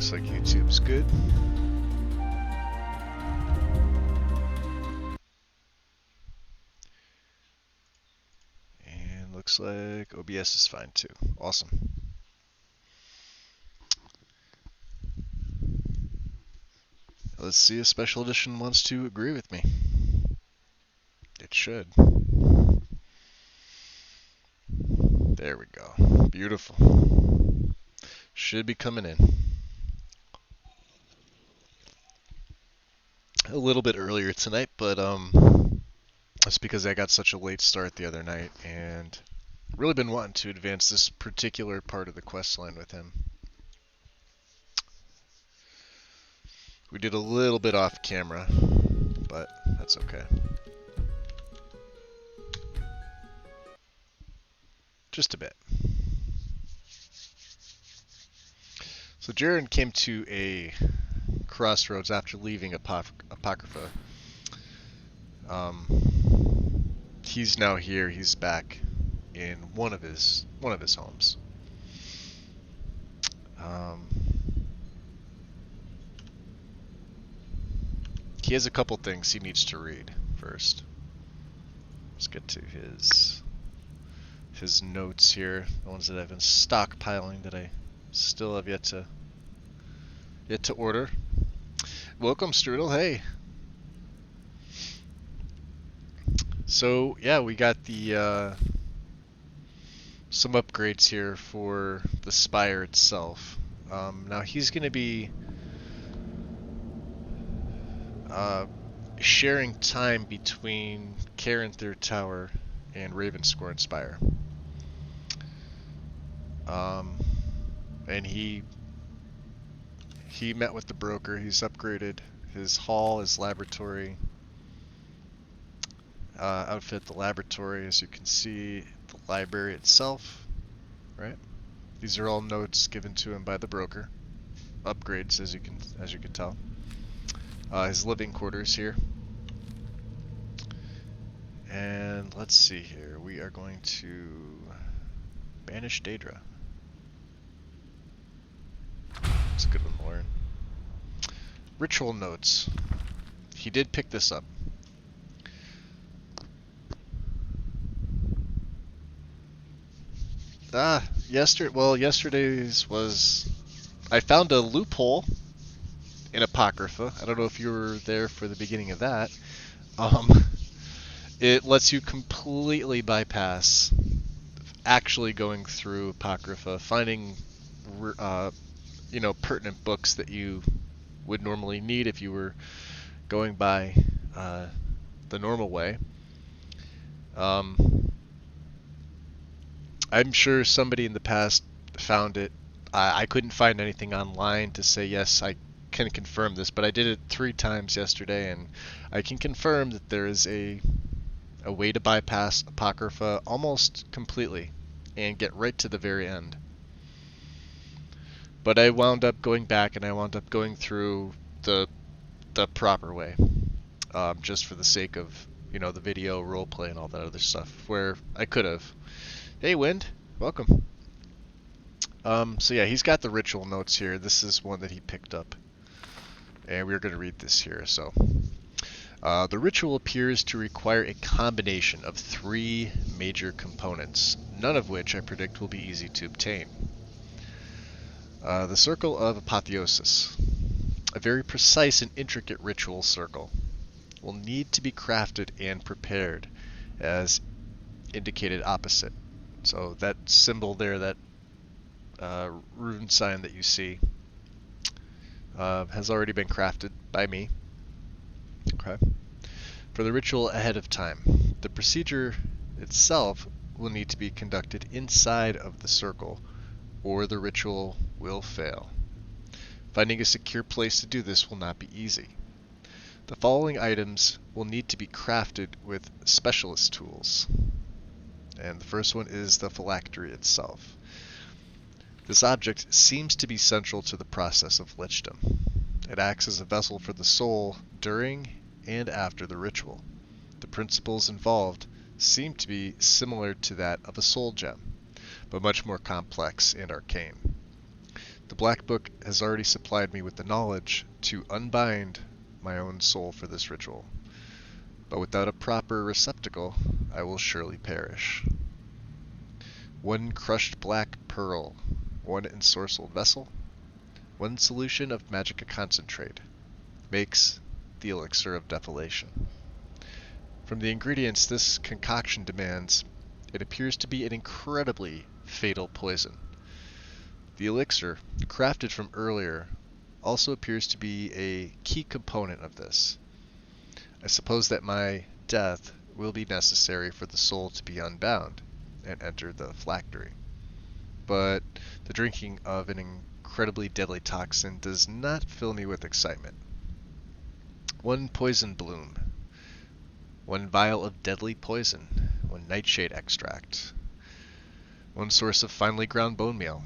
Looks like YouTube's good. And looks like OBS is fine too. Awesome. Let's see if Special Edition wants to agree with me. It should. There we go. Beautiful. Should be coming in. A little bit earlier tonight, but that's because I got such a late start the other night and really been wanting to advance this particular part of the quest line with him. We did a little bit off camera, but that's okay. Just a bit. So Jaren came to a crossroads after leaving Apocrypha. He's now here. He's back in one of his homes. He has a couple things he needs to read first. Let's get to his notes here, the ones that I've been stockpiling that I still have yet to order. Welcome, Strudel. Hey. So yeah, we got the some upgrades here for the spire itself. Now he's going to be sharing time between Karen Third Tower and Ravenscorn Spire. And he met with the broker. He's upgraded his hall, his laboratory, outfit the laboratory, as you can see, the library itself, right? These are all notes given to him by the broker. Upgrades, as you can tell. His living quarters here. And let's see here. We are going to banish Daedra. That's a good one, Lauren. Ritual notes. He did pick this up. Yesterday's was... I found a loophole in Apocrypha. I don't know if you were there for the beginning of that. It lets you completely bypass actually going through Apocrypha, finding pertinent books that you would normally need if you were going by the normal way. I'm sure somebody in the past found it. I couldn't find anything online to say yes, I can confirm this, but I did it 3 times yesterday, and I can confirm that there is a way to bypass Apocrypha almost completely and get right to the very end. But I wound up going back and I wound up going through the proper way, just for the sake of, you know, the video, roleplay, and all that other stuff, where I could have. Hey, Wind, welcome. So yeah, he's got the ritual notes here. This is one that he picked up, and we're going to read this here. So, the ritual appears to require a combination of 3 major components, none of which I predict will be easy to obtain. The Circle of Apotheosis, a very precise and intricate ritual circle, will need to be crafted and prepared, as indicated opposite. So that symbol there, that rune sign that you see, has already been crafted by me. Okay. For the ritual ahead of time, the procedure itself will need to be conducted inside of the circle, or the ritual will fail. Finding a secure place to do this will not be easy. The following items will need to be crafted with specialist tools. And the first one is the phylactery itself. This object seems to be central to the process of lichdom. It acts as a vessel for the soul during and after the ritual. The principles involved seem to be similar to that of a soul gem, but much more complex and arcane. The Black Book has already supplied me with the knowledge to unbind my own soul for this ritual, but without a proper receptacle, I will surely perish. 1 crushed black pearl, 1 ensorcelled vessel, 1 solution of magica concentrate, makes the elixir of desolation. From the ingredients this concoction demands, it appears to be an incredibly fatal poison. The elixir, crafted from earlier, also appears to be a key component of this. I suppose that my death will be necessary for the soul to be unbound and enter the phylactery. But the drinking of an incredibly deadly toxin does not fill me with excitement. 1 poison bloom, 1 vial of deadly poison, 1 nightshade extract, 1 source of finely ground bone meal,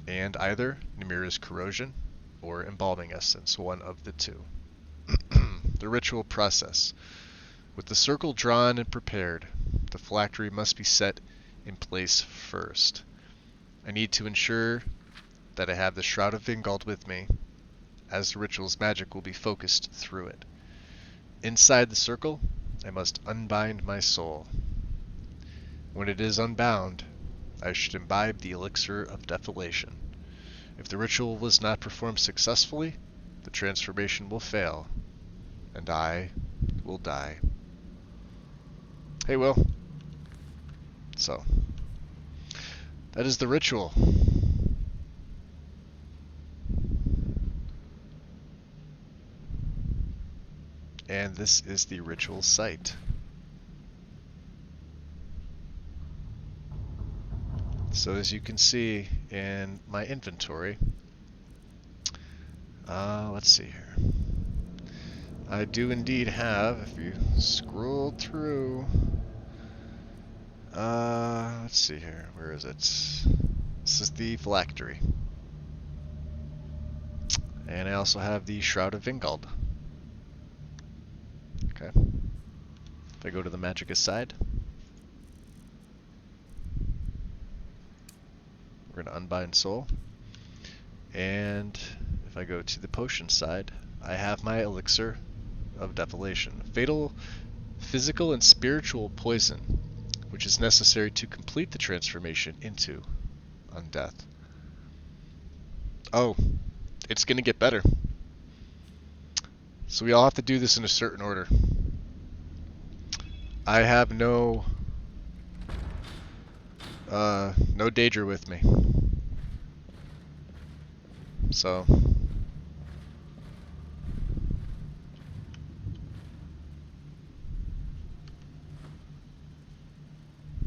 and either Nimira's corrosion or embalming essence, 1 of the 2. The ritual process. With the circle drawn and prepared, the phylactery must be set in place first. I need to ensure that I have the Shroud of Vingald with me, as the ritual's magic will be focused through it. Inside the circle, I must unbind my soul. When it is unbound, I should imbibe the elixir of desolation. If the ritual was not performed successfully, the transformation will fail, and I will die. Hey, Will. So, that is the ritual. And this is the ritual site. So as you can see in my inventory, let's see here. I do indeed have, if you scroll through, let's see here, where is it? This is the phylactery. And I also have the Shroud of Vingald. Okay. If I go to the Magicka side, we're going to unbind soul. And if I go to the potion side, I have my elixir of desolation. Fatal physical and spiritual poison, which is necessary to complete the transformation into Undeath. Oh, it's going to get better. So we all have to do this in a certain order. I have no Daedra with me. So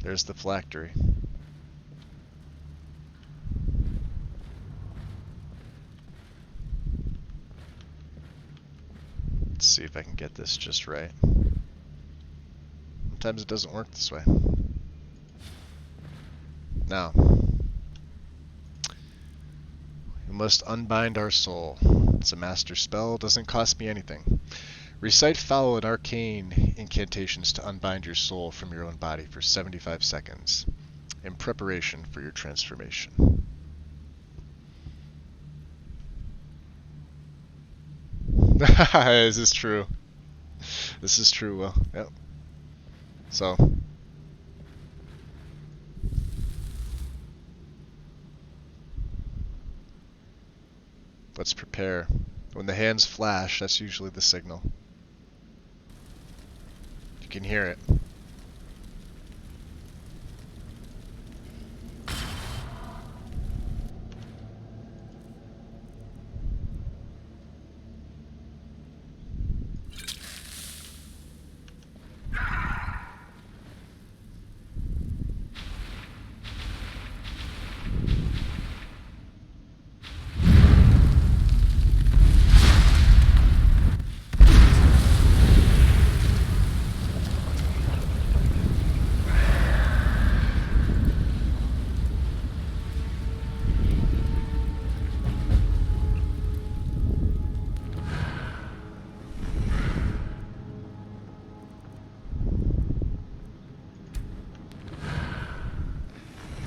There's the phylactery. Let's see if I can get this just right. Sometimes it doesn't work this way. Now, we must unbind our soul. It's a master spell, doesn't cost me anything. Recite foul and arcane incantations to unbind your soul from your own body for 75 seconds in preparation for your transformation. This is true. This is true, Will. Yep. So. Let's prepare. When the hands flash, that's usually the signal. You can hear it.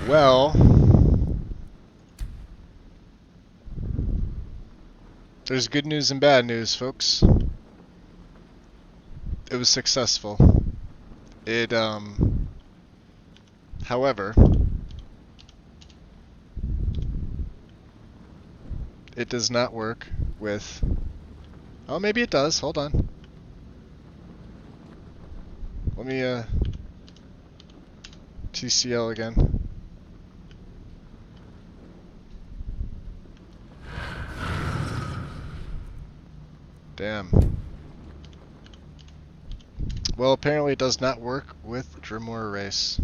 Well, there's good news and bad news, folks. It was successful. However, it does not work with... Oh, maybe it does. Hold on. Let me, TCL again. Damn. Well, apparently it does not work with Dremora Race.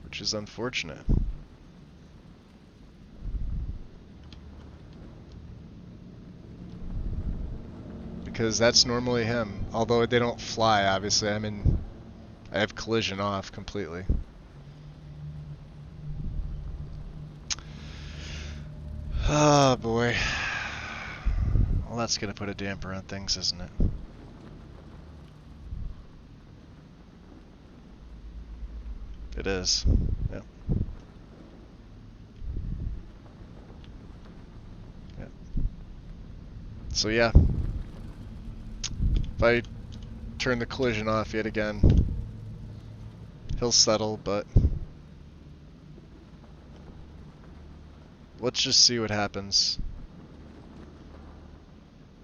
Which is unfortunate. Because that's normally him. Although they don't fly, obviously. I have collision off completely. Oh boy. Well, that's gonna put a damper on things, isn't it? It is. Yep. Yep. So yeah. If I turn the collision off yet again, he'll settle, but let's just see what happens.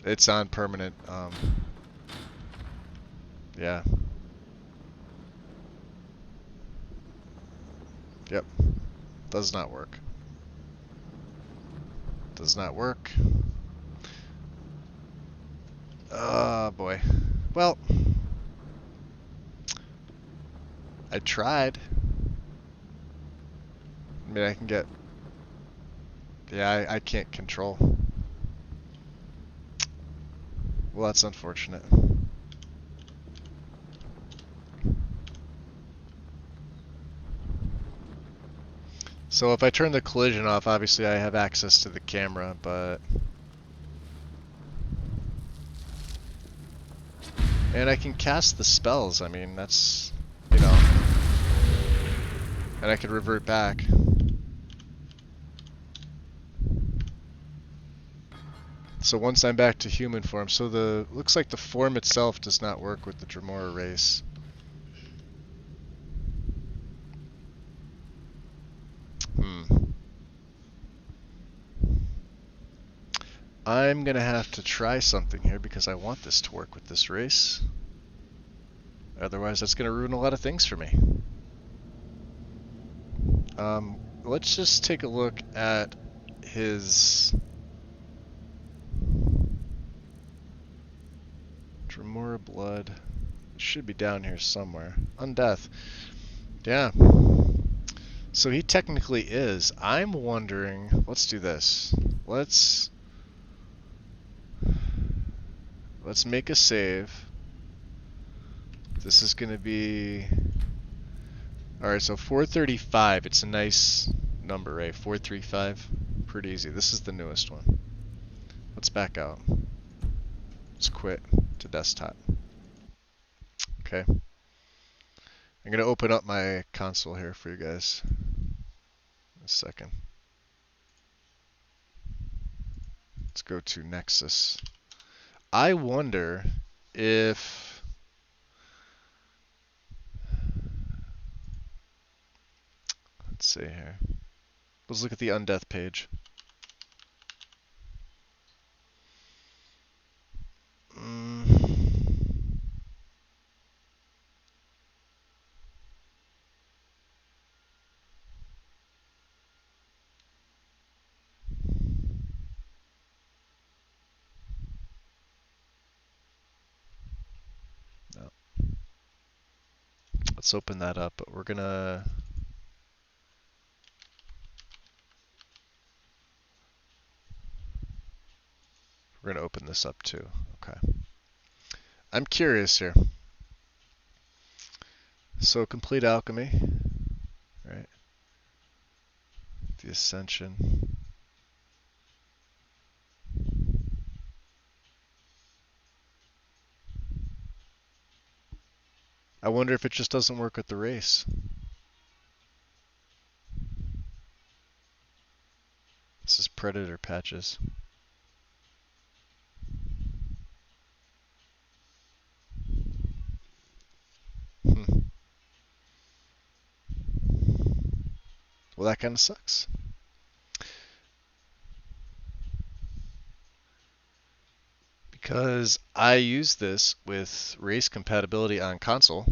It's on permanent, yeah. Yep. Does not work. Does not work. Oh boy. Well, I tried. I mean, I can get... Yeah, I can't control. Well, that's unfortunate. So if I turn the collision off, obviously I have access to the camera, but... And I can cast the spells, I mean, that's... You know... And I can revert back. So once I'm back to human form, so the... Looks like the form itself does not work with the Dremora race. I'm gonna have to try something here because I want this to work with this race. Otherwise that's gonna ruin a lot of things for me. Let's just take a look at his Power of Blood. It should be down here somewhere. Undeath. Yeah. So he technically is. I'm wondering. Let's do this. Let's make a save. This is going to be... Alright, so 435. It's a nice number, right? 435. Pretty easy. This is the newest one. Let's back out. Let's quit to desktop. Okay. I'm going to open up my console here for you guys. In a second. Let's go to Nexus. I wonder if... Let's see here. Let's look at the Undeath page. No. Let's open that up, but we're gonna open this up too. Okay. I'm curious here. So complete alchemy, right? The ascension. I wonder if it just doesn't work with the race. This is Predator patches. Well, that kind of sucks. Because I use this with race compatibility on console.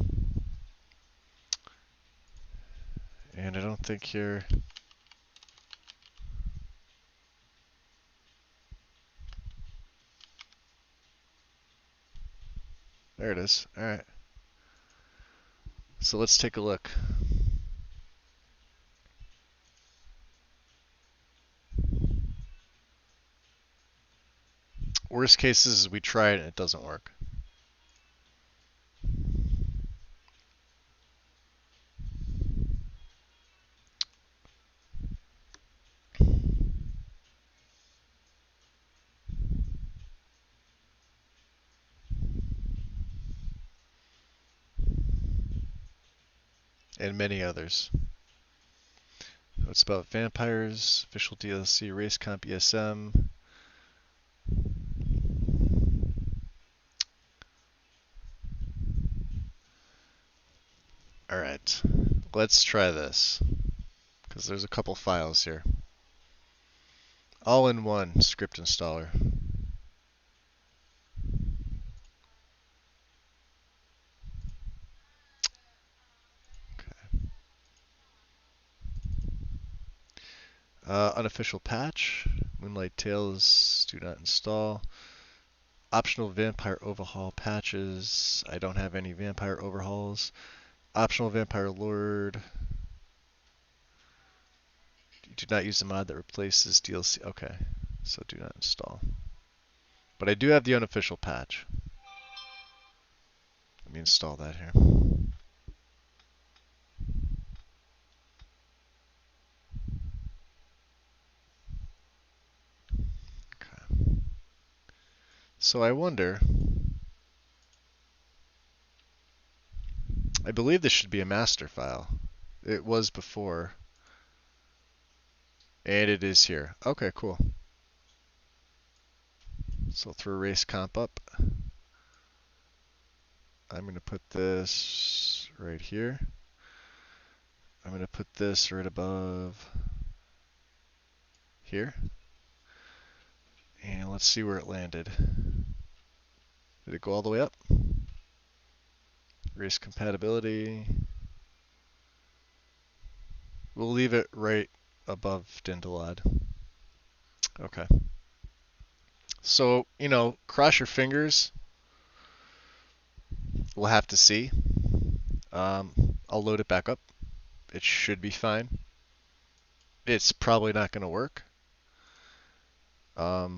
And I don't think you're... There it is. Alright. So let's take a look. Worst case is we try it and it doesn't work. And many others. It's about vampires, official DLC, race comp, ESM. Alright, let's try this. Because there's a couple files here. All in one script installer. Unofficial patch. Moonlight Tales do not install. Optional vampire overhaul patches. I don't have any vampire overhauls. Optional vampire lord. You do not use the mod that replaces DLC. Okay, so do not install. But I do have the unofficial patch. Let me install that here. So I wonder, I believe this should be a master file. It was before. And it is here. Okay, cool. So I'll throw race comp up. I'm going to put this right here. I'm going to put this right above here. And let's see where it landed. Did it go all the way up? Race compatibility. We'll leave it right above Dindelad. Okay. So, you know, cross your fingers. We'll have to see. I'll load it back up. It should be fine. It's probably not going to work. But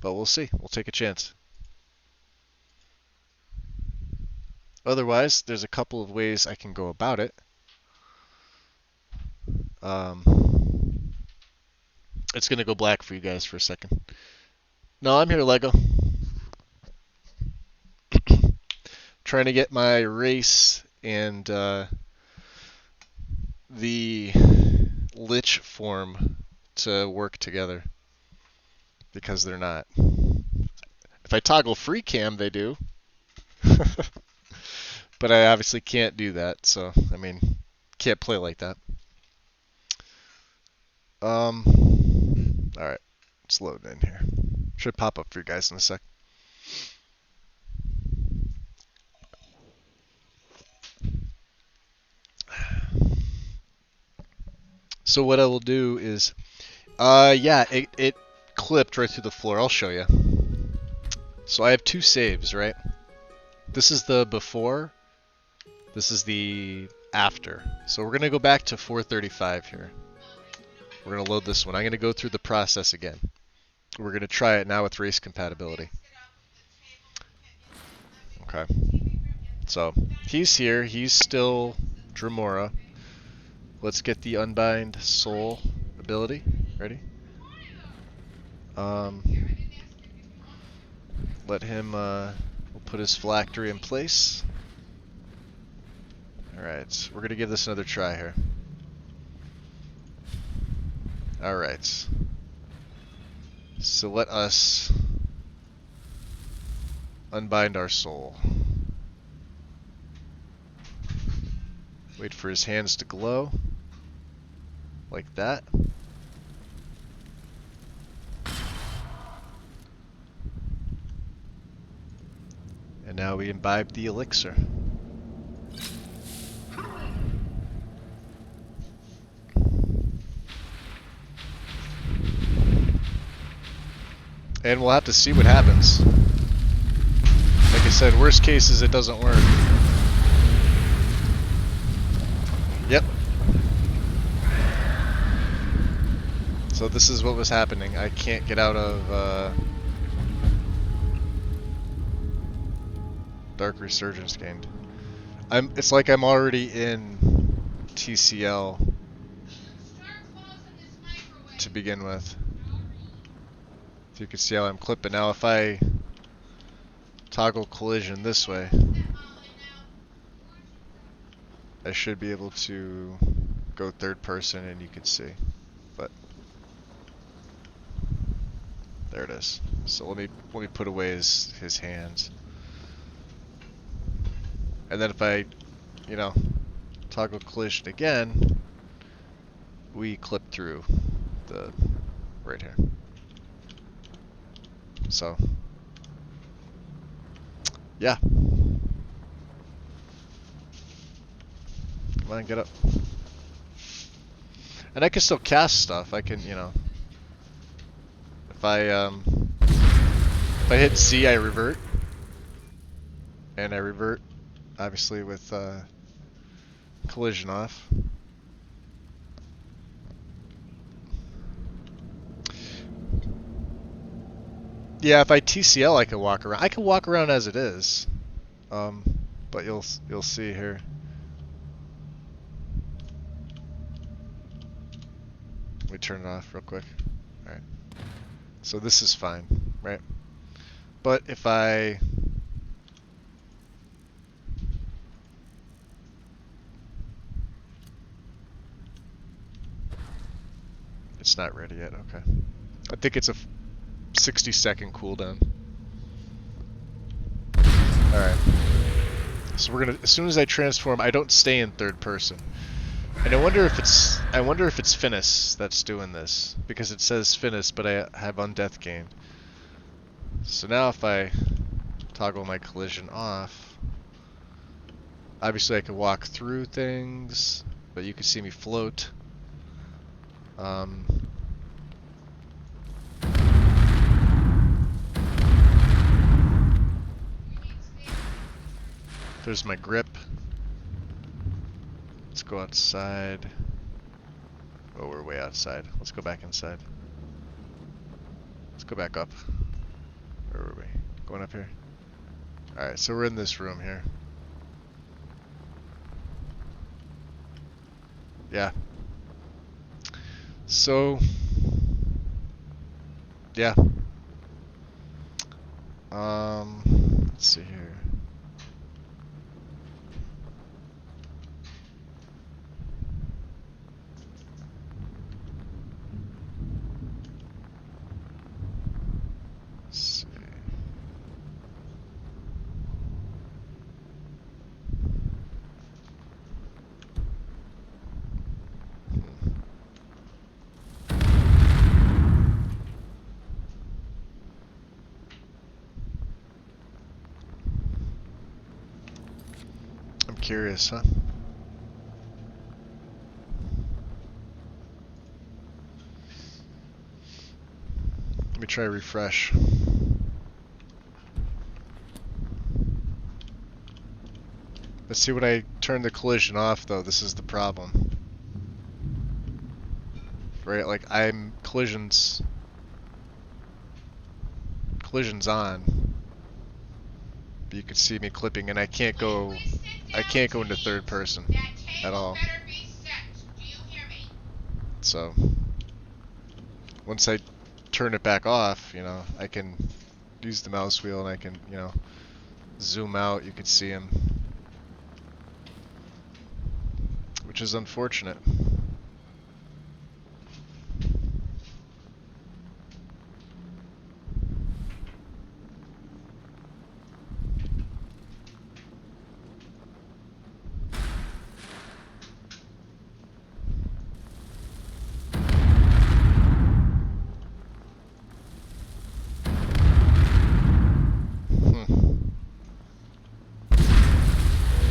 we'll see. We'll take a chance. Otherwise, there's a couple of ways I can go about it. It's going to go black for you guys for a second. No, I'm here, Lego. Trying to get my race and the lich form to work together. Because they're not. If I toggle free cam, they do. But I obviously can't do that, so, I mean, can't play like that. Alright, it's loading in here. Should pop up for you guys in a sec. So what I will do is, yeah, it clipped right through the floor. I'll show you. So I have two saves, right? This is the before. This is the after. So we're going to go back to 435 here. We're going to load this one. I'm going to go through the process again. We're going to try it now with race compatibility. Okay. So he's here. He's still Dremora. Let's get the Unbind Soul ability. Ready? Let him, we'll put his phylactery in place. Alright, we're going to give this another try here. Alright. So let us unbind our soul. Wait for his hands to glow. Like that. And now we imbibe the elixir. And we'll have to see what happens. Like I said, worst case is it doesn't work. Yep. So this is what was happening. I can't get out of Dark Resurgence gained. It's like I'm already in TCL to begin with. If you can see how I'm clipping. Now if I toggle collision this way, I should be able to go third person and you can see. But there it is. So let me put away his hands. And then if I, you know, toggle collision again, we clip through the right here. So, yeah. Come on, get up. And I can still cast stuff. I can, you know, if I hit Z, I revert, and I revert, obviously with collision off. Yeah, if I TCL, I can walk around. I can walk around as it is, but you'll see here. Let me turn it off real quick. All right. So this is fine, right? But if I it's not ready yet. Okay. I think it's a 60-second cooldown. Alright. So we're gonna, as soon as I transform, I don't stay in third person. And I wonder if it's Finis that's doing this. Because it says Finis, but I have Undeath gain. So now if I toggle my collision off, obviously I can walk through things, but you can see me float. There's my grip. Let's go outside. Oh, we're way outside. Let's go back inside. Let's go back up. Where were we? Going up here? Alright, so we're in this room here. Yeah. So... yeah. Let's see here. Let's see. I'm curious, huh? Let me try refresh. Let's see, when I turn the collision off though, this is the problem. Right, like collision's on. But you can see me clipping and I can't go into third person at all. So once I turn it back off, you know, I can use the mouse wheel and I can, you know, zoom out, you can see him. Which is unfortunate.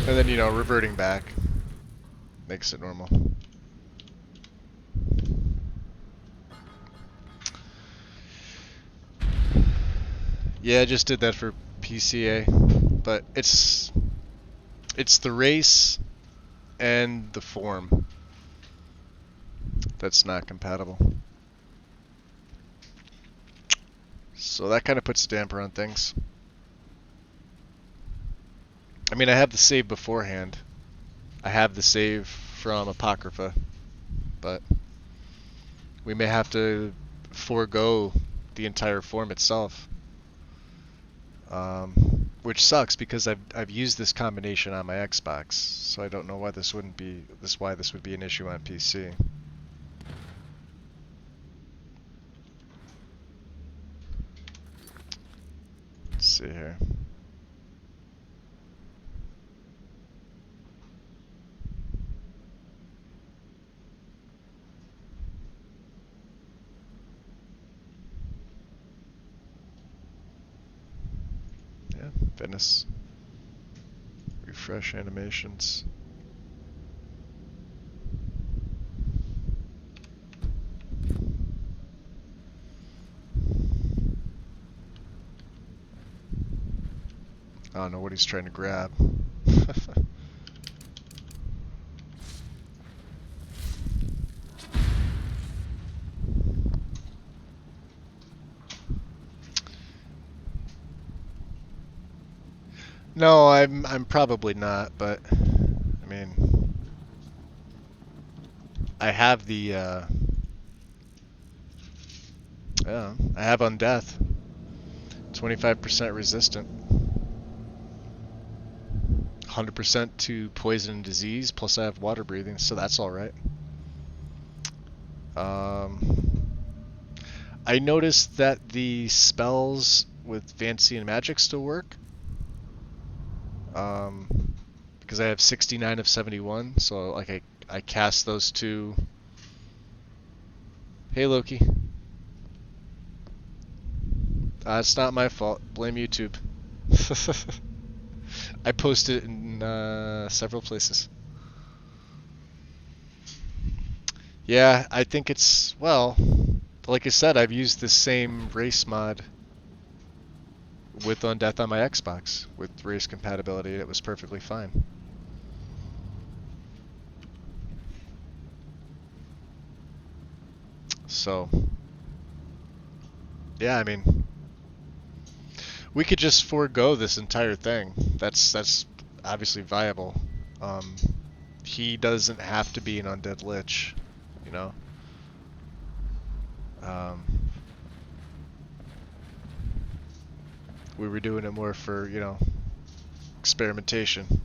And then, you know, reverting back makes it normal. Yeah, I just did that for PCA, but it's the race and the form that's not compatible. So that kind of puts a damper on things. I mean, I have the save beforehand. I have the save from Apocrypha, but we may have to forego the entire form itself. Which sucks because I've used this combination on my Xbox, so I don't know why this would be an issue on PC. Let's see here. Yeah, Venice. Refresh animations. I don't know what he's trying to grab. No, I'm probably not, but I mean, I have the yeah, I have Undeath. 25% resistant. 100% to poison and disease, plus I have water breathing, so that's alright. I noticed that the spells with Fancy and Magic still work. Because I have 69 of 71, so like I cast those two. Hey Loki. It's not my fault. Blame YouTube. I posted it in several places. Yeah, I think it's, well, like I said, I've used the same race mod with Undeath on my Xbox with race compatibility. It was perfectly fine. So, yeah, I mean, we could just forego this entire thing. That's obviously viable. Um, he doesn't have to be an undead lich, you know. Um, we were doing it more for, you know, experimentation.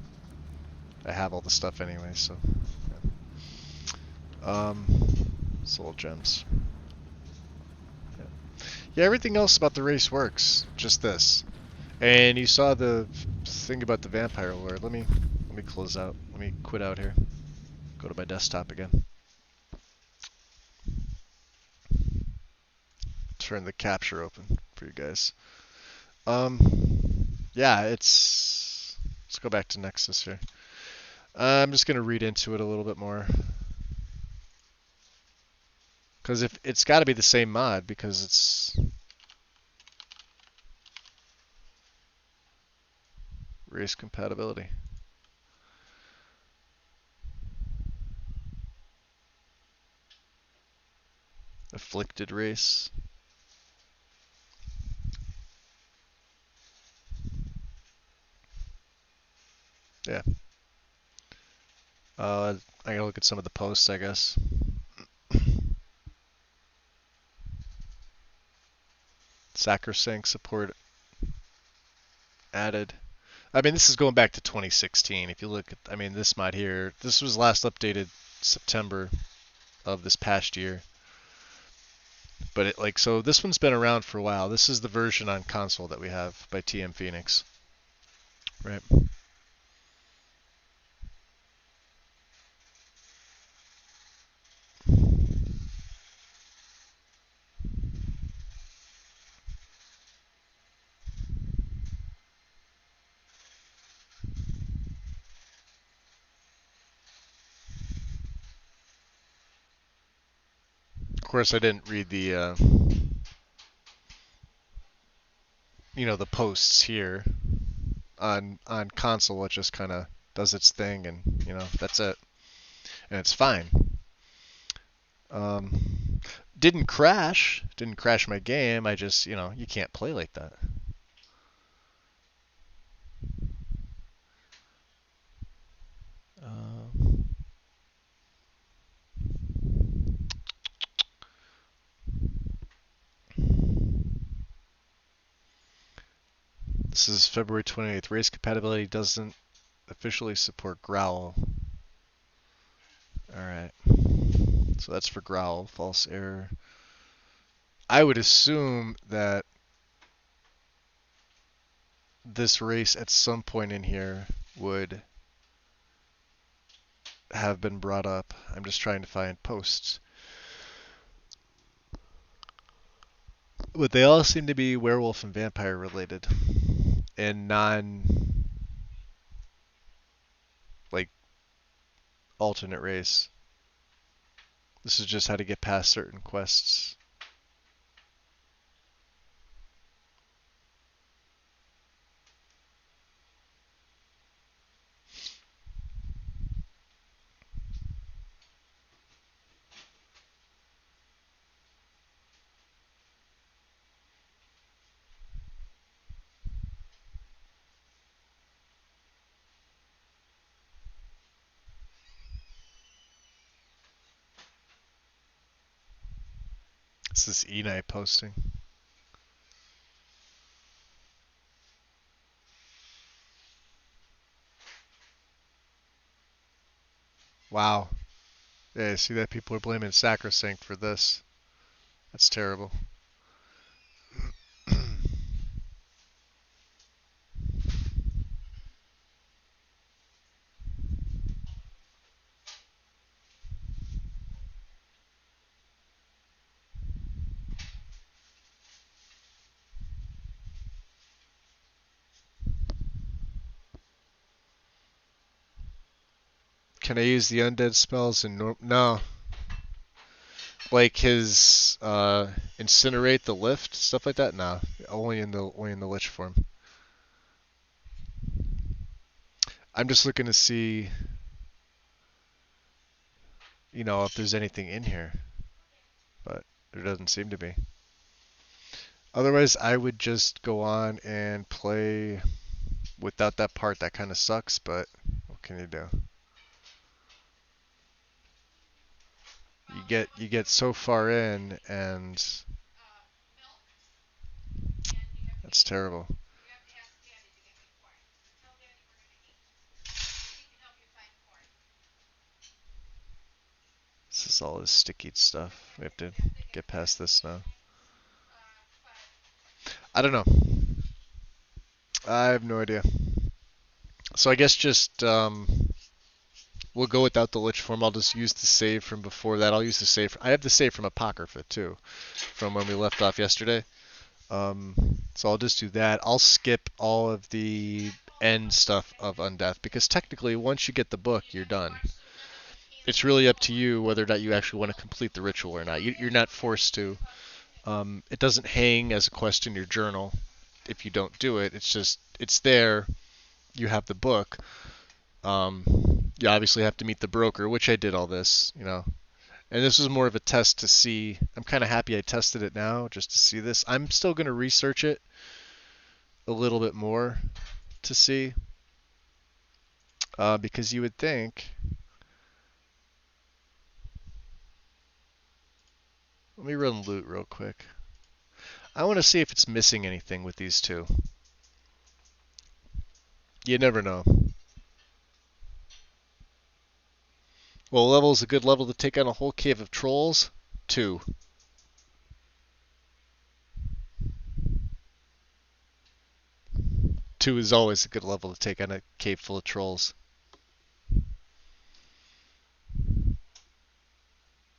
I have all the stuff anyway, so. Yeah. Soul gems. Yeah, everything else about the race works. Just this. And you saw the thing about the vampire lore. Let me close out. Let me quit out here. Go to my desktop again. Turn the capture open for you guys. Yeah, let's go back to Nexus here. I'm just gonna read into it a little bit more. Because if it's got to be the same mod, because it's race compatibility. Afflicted race. Yeah. I gotta look at some of the posts, I guess. Sacrosanct support added. I mean, this is going back to 2016. If you look at, I mean, this mod here, this was last updated September of this past year. But it, like, so this one's been around for a while. This is the version on console that we have by TM Phoenix. Right. Of course, I didn't read the, you know, the posts here. On console, it just kind of does its thing, and you know, that's it, and it's fine. Um, didn't crash my game. I just, you know, you can't play like that. Uh, this is February 28th. Race compatibility doesn't officially support growl. All right, so that's for growl. False error. I would assume that this race at some point in here would have been brought up. I'm just trying to find posts. But they all seem to be werewolf and vampire related and non like alternate race. This is just how to get past certain quests. This is E-Night posting. Wow. Yeah, see that people are blaming Sacrosanct for this. That's terrible. Can I use the undead spells in No. Like his incinerate the lift, stuff like that? Nah. Only in the lich form. I'm just looking to see, if there's anything in here, but there doesn't seem to be. Otherwise, I would just go on and play without that part. That kind of sucks, but what can you do? You get so far in, and that's terrible. This is all this sticky stuff. We have to get past this now. I don't know. I have no idea. So I guess just we'll go without the lich form. I'll just use the save from before that. I'll use the save. I have the save from Apocrypha too, from when we left off yesterday. So I'll just do that. I'll skip all of the end stuff of Undeath because technically, once you get the book, you're done. It's really up to you whether or not you actually want to complete the ritual or not. You're not forced to. It doesn't hang as a quest in your journal if you don't do it. It's just it's there. You have the book. Um, you obviously have to meet the broker, which I did all this. And this was more of a test to see. I'm kind of happy I tested it now just to see this. I'm still going to research it a little bit more to see because you would think. Let me run loot real quick. I want to see if it's missing anything with these two. You never know. Well, level is a good level to take on a whole cave of trolls. 2. 2 is always a good level to take on a cave full of trolls.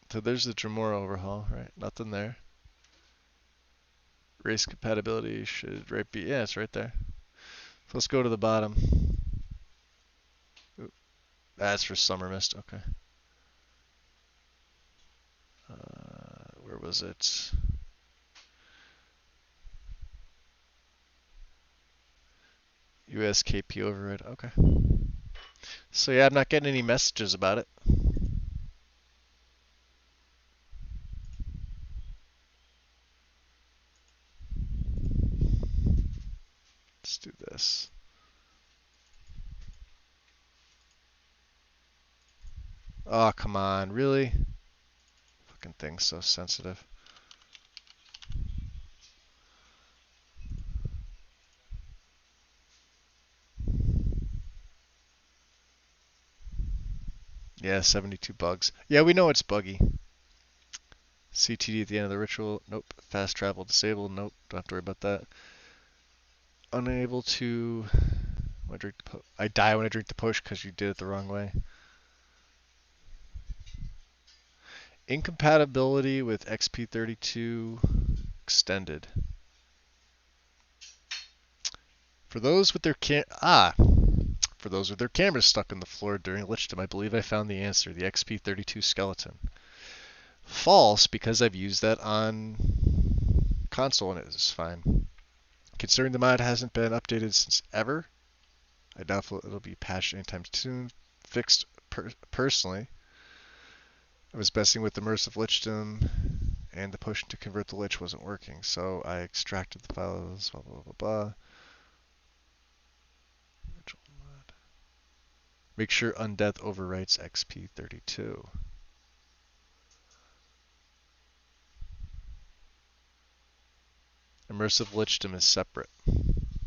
So there's the Dremora overhaul, right? Nothing there. Race compatibility should right be, yeah, it's right there. So let's go to the bottom. Ooh, that's for Summer Mist, okay. Where was it? USKP override, okay. So yeah, I'm not getting any messages about it. Let's do this. Oh, come on, really? Fucking thing's so sensitive. Yeah, 72 bugs. Yeah, we know it's buggy. CTD at the end of the ritual. Nope. Fast travel disabled. Nope. Don't have to worry about that. Unable to. I die when I drink the potion because you did it the wrong way. Incompatibility with XP32 extended. For those with their for those with their cameras stuck in the floor during Lichdom, I believe I found the answer. The XP32 skeleton. False, because I've used that on console and it is fine. Considering the mod hasn't been updated since ever, I doubt it'll be patched anytime soon. Fixed personally. I was messing with immersive lichdom, and the potion to convert the lich wasn't working, so I extracted the files. Blah blah blah blah. Make sure Undeath overwrites XP32. Immersive lichdom is separate,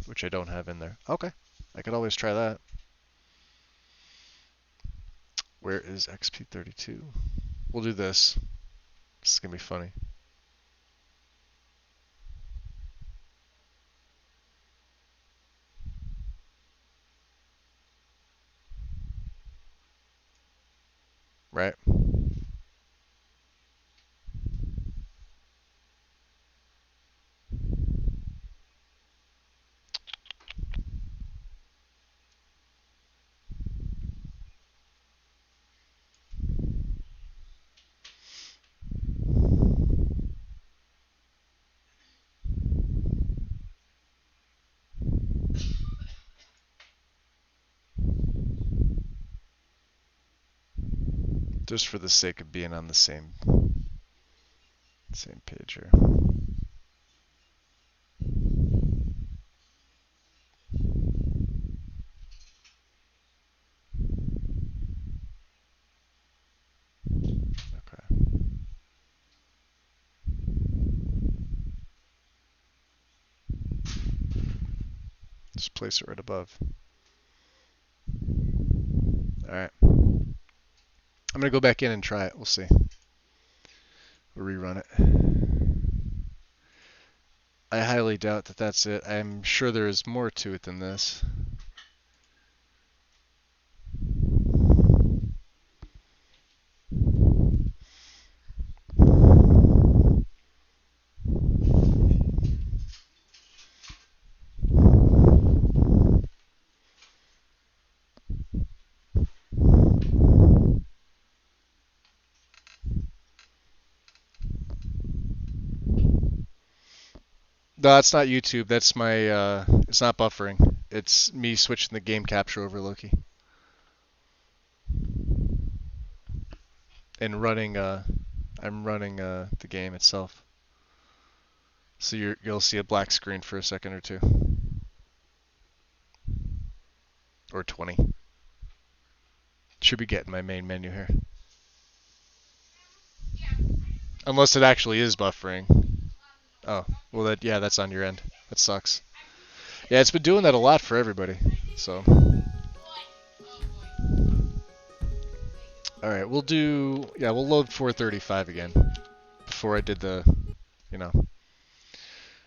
which I don't have in there. Okay, I could always try that. Where is XP32? We'll do this. This is gonna be funny. Right? Just for the sake of being on the same page here. Okay. Just place it right above. Alright. I'm gonna go back in and try it. We'll see. We'll rerun it. I highly doubt that that's it. I'm sure there is more to it than this. No, that's not YouTube. That's my, it's not buffering. It's me switching the game capture over Loki. And running, I'm running the game itself. So you'll see a black screen for a second or two. Or 20. Should be getting my main menu here. Unless it actually is buffering. Oh, well that's on your end. That sucks. Yeah, it's been doing that a lot for everybody. So. Alright, we'll load 435 again. Before I did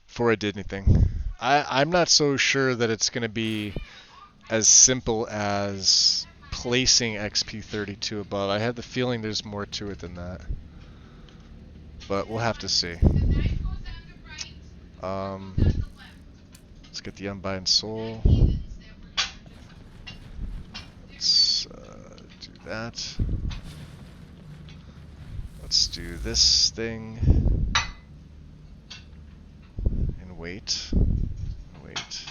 before I did anything. I'm not so sure that it's going to be as simple as placing XP32 above. I have the feeling there's more to it than that. But we'll have to see. Let's get the Unbind Soul. Let's do that. Let's do this thing. And wait. Wait.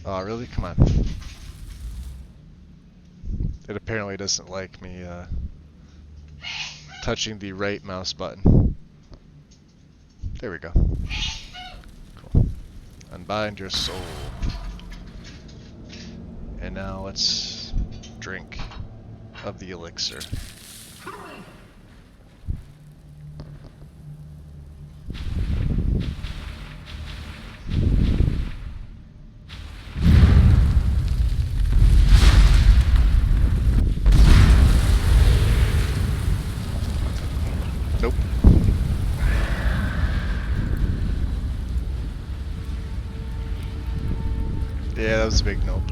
Oh, really? Come on. It apparently doesn't like me touching the right mouse button. There we go. Cool. Unbind your soul. And now let's drink of the elixir. Nope. Yeah, that was a big nope.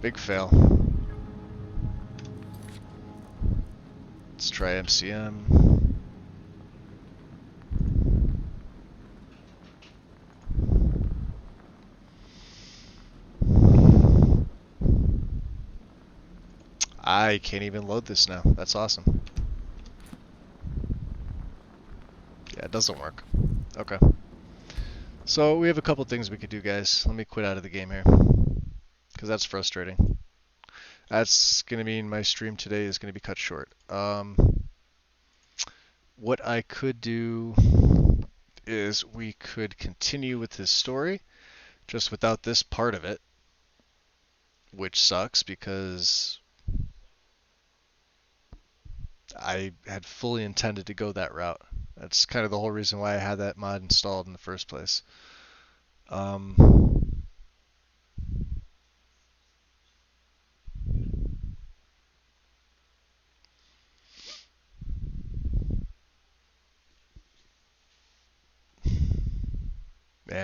Big fail. Let's try MCM. I can't even load this now. That's awesome. Yeah, it doesn't work. Okay. So we have a couple things we could do, guys. Let me quit out of the game here, because that's frustrating. That's going to mean my stream today is going to be cut short. What I could do is we could continue with this story, just without this part of it, which sucks because I had fully intended to go that route. That's kind of the whole reason why I had that mod installed in the first place. Man,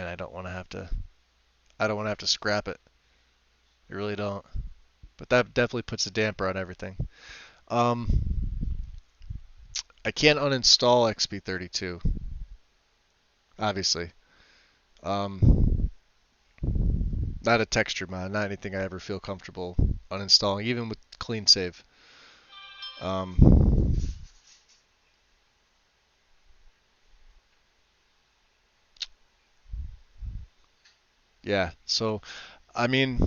I don't want to have to scrap it. I really don't. But that definitely puts a damper on everything. I can't uninstall XP32. Obviously. Not a texture mod, not anything I ever feel comfortable uninstalling, even with clean save. Yeah, so, I mean,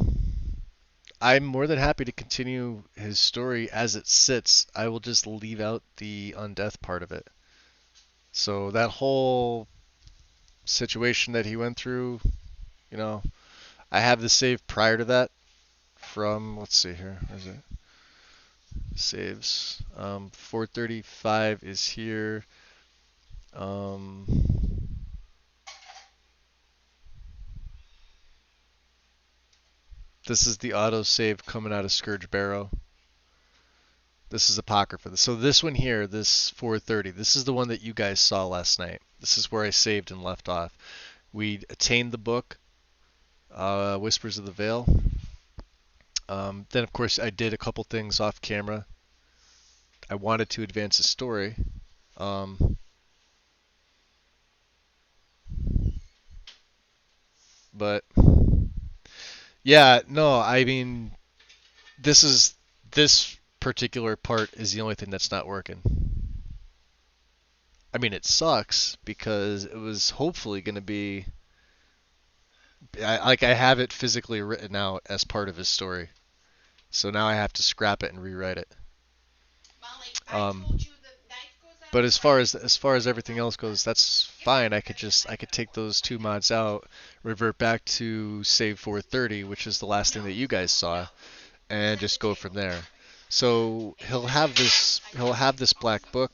I'm more than happy to continue his story as it sits. I will just leave out the Undeath part of it. So that whole situation that he went through, you know, I have the save prior to that from, let's see here, where is it? Saves. 435 is here. Um, this is the auto save coming out of Scourge Barrow. This is Apocrypha. So this one here, this 430, this is the one that you guys saw last night. This is where I saved and left off. We attained the book, Whispers of the Veil. Then, of course, I did a couple things off camera. I wanted to advance the story. But, yeah, no, I mean, this particular part is the only thing that's not working. I mean, it sucks because it was hopefully going to be I have it physically written out as part of his story. So now I have to scrap it and rewrite it. But as far as everything else goes, that's fine. I could take those two mods out, revert back to save 430, which is the last thing that you guys saw, and just go from there. So he'll have this black book,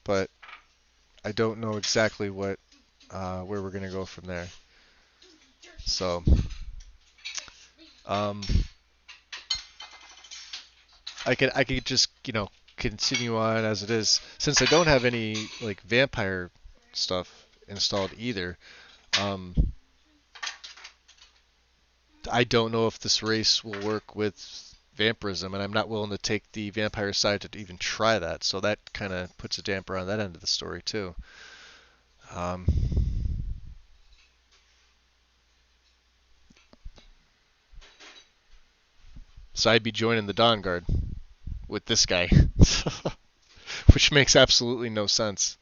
but I don't know exactly where we're gonna go from there. So I could just continue on as it is, since I don't have any like vampire stuff installed either. I don't know if this race will work with vampirism, and I'm not willing to take the vampire side to even try that. So that kind of puts a damper on that end of the story too. So I'd be joining the Dawn Guard with this guy, which makes absolutely no sense.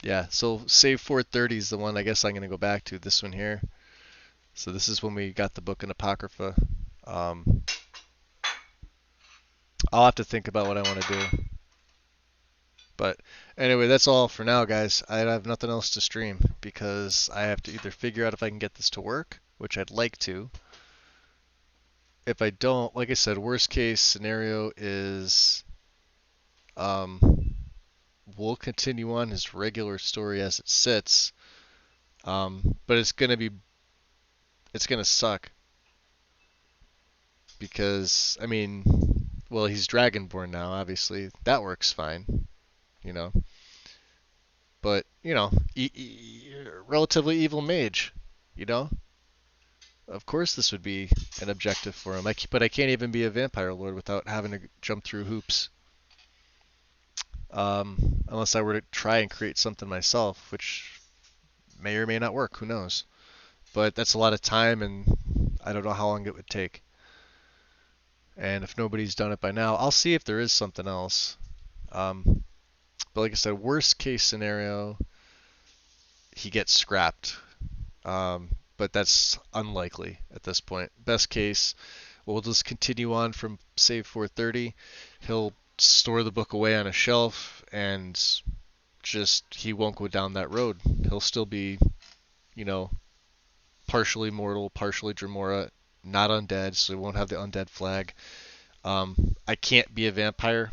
Yeah, so save 430 is the one I guess I'm going to go back to, this one here. So this is when we got the book in Apocrypha. I'll have to think about what I want to do. But anyway, that's all for now, guys. I have nothing else to stream because I have to either figure out if I can get this to work, which I'd like to. If I don't, like I said, worst case scenario is we'll continue on his regular story as it sits. But it's gonna suck because I mean, well, he's Dragonborn now, obviously that works fine, you know. But relatively evil mage, you know. Of course, this would be an objective for him. But I can't even be a vampire lord without having to jump through hoops. Unless I were to try and create something myself, which may or may not work. Who knows? But that's a lot of time, and I don't know how long it would take. And if nobody's done it by now, I'll see if there is something else. But like I said, worst case scenario, he gets scrapped. But that's unlikely at this point. Best case, we'll just continue on from save 430. He'll store the book away on a shelf, and he won't go down that road. He'll still be, partially mortal, partially Dremora, not undead, so he won't have the undead flag. I can't be a vampire,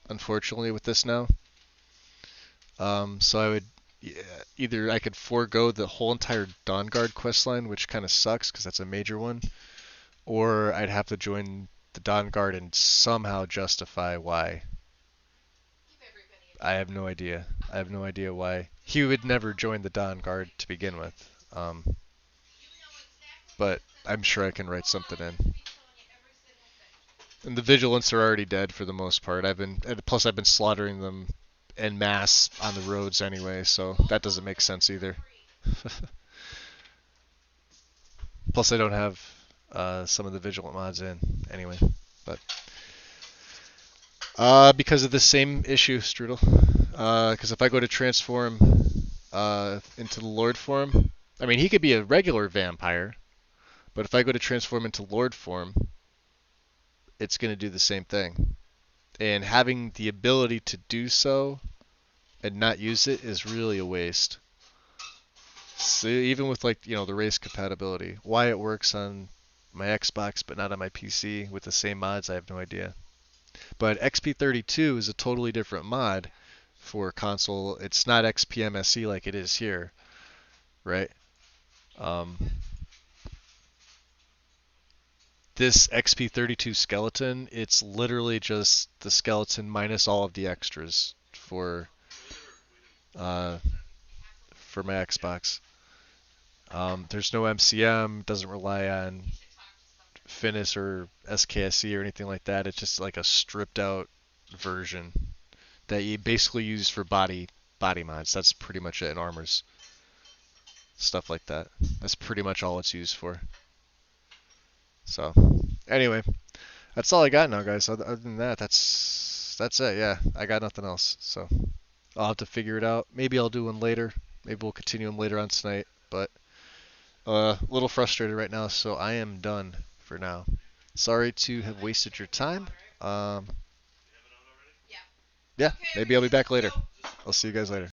unfortunately, with this now. So I would either I could forego the whole entire Dawn Guard questline, which kind of sucks because that's a major one, or I'd have to join the Dawn Guard and somehow justify why. I have no idea. I have no idea why. He would never join the Dawn Guard to begin with. But I'm sure I can write something in. And the Vigilants are already dead for the most part. Plus I've been slaughtering them en masse on the roads anyway, so that doesn't make sense either. Plus I don't have some of the Vigilant mods in anyway. But because of the same issue, Strudel. Because if I go to transform into the Lord form, I mean, he could be a regular vampire, but if I go to transform into Lord form, it's going to do the same thing. And having the ability to do so and not use it is really a waste. So even with like, the race compatibility, why it works on my Xbox but not on my PC with the same mods, I have no idea. But XP32 is a totally different mod for console. It's not XPMSE like it is here, right? Um, this XP32 skeleton, it's literally just the skeleton minus all of the extras uh, for my Xbox. There's no MCM, doesn't rely on Finis or SKSE or anything like that. It's just like a stripped out version that you basically use for body mods. That's pretty much it, and armors, stuff like that. That's pretty much all it's used for. So, anyway, that's all I got now, guys. Other than that, that's it. Yeah, I got nothing else. So, I'll have to figure it out. Maybe I'll do one later. Maybe we'll continue them later on tonight. But a little frustrated right now, so I am done for now. Sorry to have wasted your time. Yeah, maybe I'll be back later. I'll see you guys later.